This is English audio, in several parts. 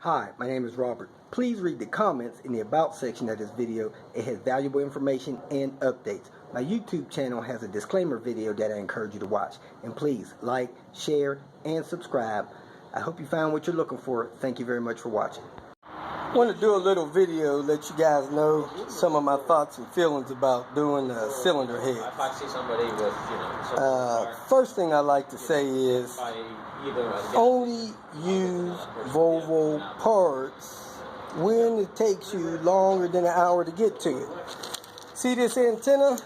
Hi, my name is Robert. Please read the comments in the About section of this video. It has valuable information and updates. My YouTube channel has a disclaimer video that I encourage you to watch. And please like, share, and subscribe. I hope you found what you're looking for. Thank you very much for watching. I want to do a little video, let you guys know some of my thoughts and feelings about doing cylinder heads. If I see somebody with, first thing I like to say is only use Volvo parts when it takes you longer than an hour to get to it. See this antenna?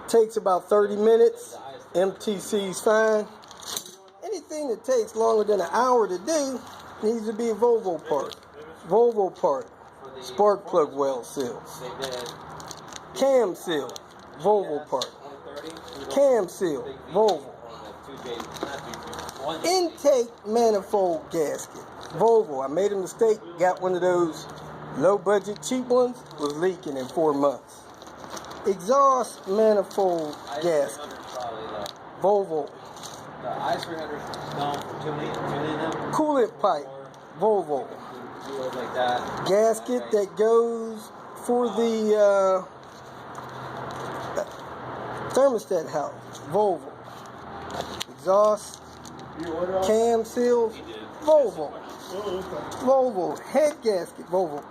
Takes about 30 minutes. MTC's fine. Anything that takes longer than an hour to do needs to be a Volvo part. Volvo part. Spark plug well seals. Cam seal. Volvo part. Cam seal. Volvo. Intake manifold gasket. Volvo. I made a mistake. Got one of those low budget cheap ones. Was leaking in 4 months. Exhaust manifold gasket. Volvo. Coolant pipe. Volvo. Gasket that goes for the thermostat house. Volvo. Exhaust. Cam seals. Volvo. Volvo. Head gasket. Volvo.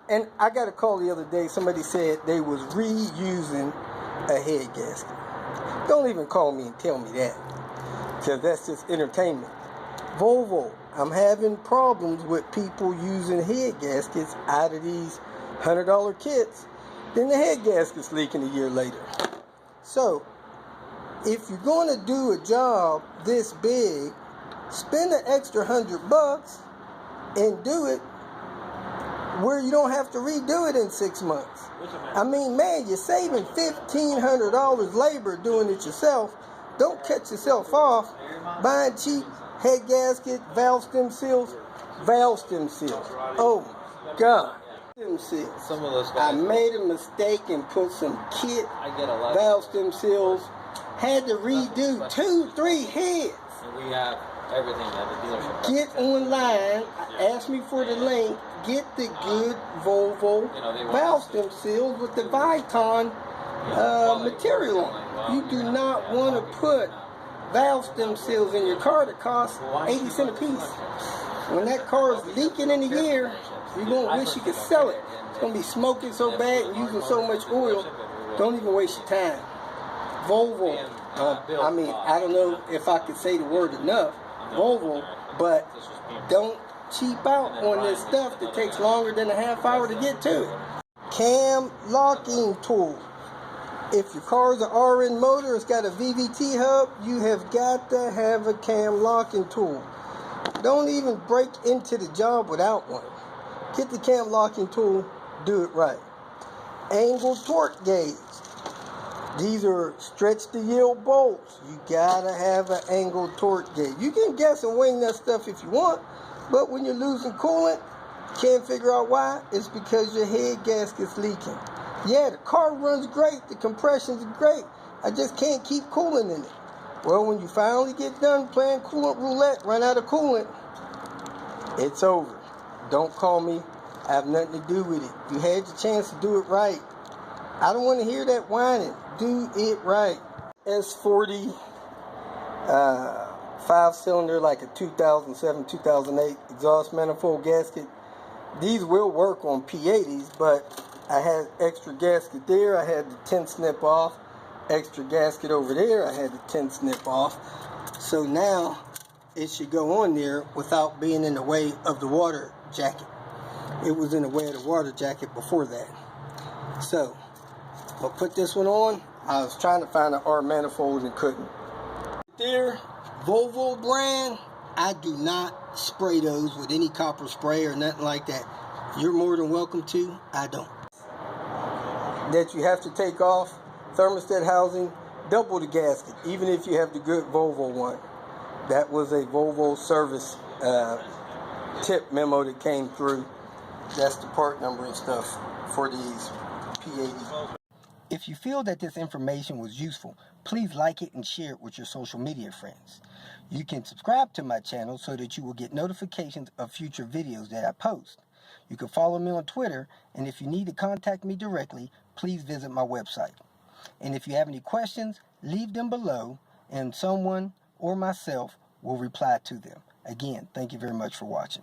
And I got a call the other day. Somebody said they was reusing a head gasket. Don't even call me and tell me that, because that's just entertainment. Volvo. I'm having problems with people using head gaskets out of these $100 kits. Then the head gasket's leaking a year later. So, if you're going to do a job this big, spend an extra $100 and do it where you don't have to redo it in 6 months. I mean, man, you're saving $1,500 labor doing it yourself. Don't cut yourself off buying cheap head gasket, valve stem seals. Valve stem seals. Oh my God. Stem seals. some of those guys, I made a mistake and put some kit valve stem seals. Had to redo 2-3 heads. And we have everything at the dealership. Get online. Ask me for the link. Get the good Volvo valve stem seals with the Viton material on. You do not want to put valve stem seals in your car that cost 80 cents a piece. When that car is leaking in a year, you're going to wish you could sell it. It's going to be smoking so bad and using so much oil. Don't even waste your time. Volvo. I mean, I don't know if I could say the word enough. Volvo, but don't cheap out on this stuff that takes longer than a half hour to get to it. Cam locking tool. If your car is an RN motor, it's got a VVT hub, you have got to have a cam locking tool. Don't even break into the job without one. Get the cam locking tool, do it right. Angle torque gauge. These are stretch to yield bolts. You gotta have an angle torque gauge. You can guess and wing that stuff if you want, but when you're losing coolant, can't figure out why, it's because your head gasket's leaking. Yeah, the car runs great, the compression's great, I just can't keep coolant in it. Well, when you finally get done playing coolant roulette, run out of coolant, it's over. Don't call me, I have nothing to do with it. You had your chance to do it right. I don't want to hear that whining. Do it right. S40 5-cylinder, like a 2007, 2008 exhaust manifold gasket. These will work on P80s, but I had extra gasket there. I had the 10 snip off. Extra gasket over there. I had the 10 snip off. So now it should go on there without being in the way of the water jacket. It was in the way of the water jacket before that. So I'll put this one on. I was trying to find an R manifold and couldn't. There, Volvo brand, I do not spray those with any copper spray or nothing like that. You're more than welcome to, I don't. That you have to take off, thermostat housing, double the gasket, even if you have the good Volvo one. That was a Volvo service tip memo that came through. That's the part number and stuff for these P80s. If you feel that this information was useful, please like it and share it with your social media friends. You can subscribe to my channel so that you will get notifications of future videos that I post. You can follow me on Twitter, and if you need to contact me directly, please visit my website. And if you have any questions, leave them below, and someone or myself will reply to them. Again, thank you very much for watching.